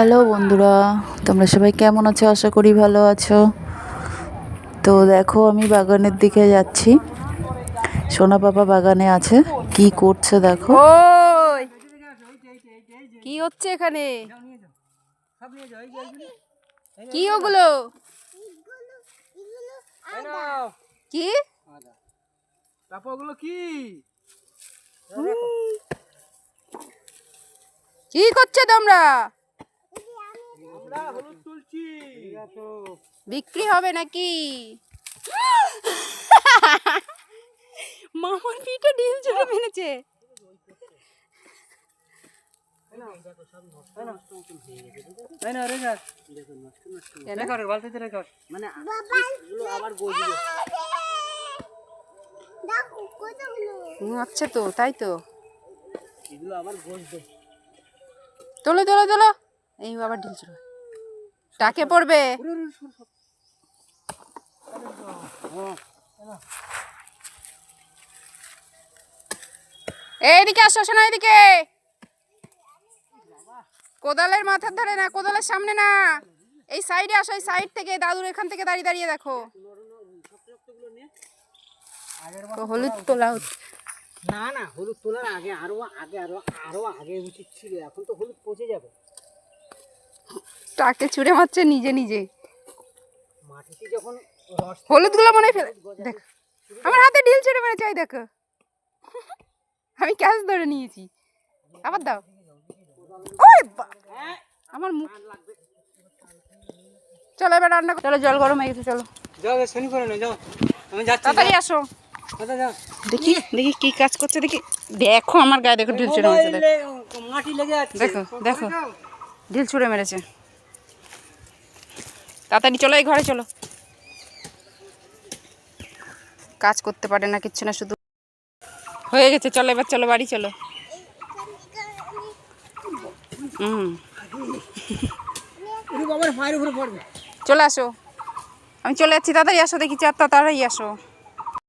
Hello বন্ধুরা, তোমরা সবাই কেমন আছো? আশা করি ভালো আছো। তো দেখো, আমি বাগানের দিকে যাচ্ছি। সোনা পাপা বাগানে আছে, কি করছে দেখো। ওই কি হচ্ছে এখানে? কি ওগুলো? কি কি করছে তোমরা? বিক্রি হবে নাকি? মামার পিঠে ডিম চলে মেরেছে। আচ্ছা, তো তাই তো, তোলো তোলো তোলো। এই আবার ঢিল ছিল, টাকে পড়বে। এইদিকে আসো, শোনো এদিকে। কোদালের মাথার ধারে না, কোদালের সামনে না, এই সাইডে আসো। এই সাইড থেকে দাদুর এখান থেকে দাঁড়িয়ে দাঁড়িয়ে দেখো। তো হলুদ তোলা হচ্ছে। না না, হলুদ তোলার আগে আরো আগে উচিত ছিল। এখন তো হলুদ পচে যাবে। টাকে ছুঁড়ে মারছে নিজে নিজে। মাটিতে যখন হলুদ গুলো মনে ফেলে দেখ, আমার হাতে ঢিল ছুঁড়ে মেরেছে। এই দেখো, আমি ক্যাচ ধরে নিয়েছি। আবার দাও। ওই আমার মুখ। চলো এবার রান্না। চলো, জল গরম হয়ে গেছে, চলো যাও, শনি করে না, যাও, আমি যাচ্ছি। তাড়াতাড়ি আসো। যাও, দেখি দেখি কি কাজ করছে। দেখি, দেখো আমার গায়ে দেখো ঢিল ছুঁড়ে মেরেছে। মাটি লেগে আছে। দেখো দেখো, ঢিল ছুঁড়ে মেরেছে। তাড়াতাড়ি চলো, এই ঘরে চলো। কাজ করতে পারে না, কিচ্ছু না, শুধু হয়ে গেছে। চলো এবার, চলো বাড়ি চলো। চলে আসো, আমি চলে যাচ্ছি। তাড়াতাড়ি আসো, দেখি চারটা, তাড়াতাড়ি আসো।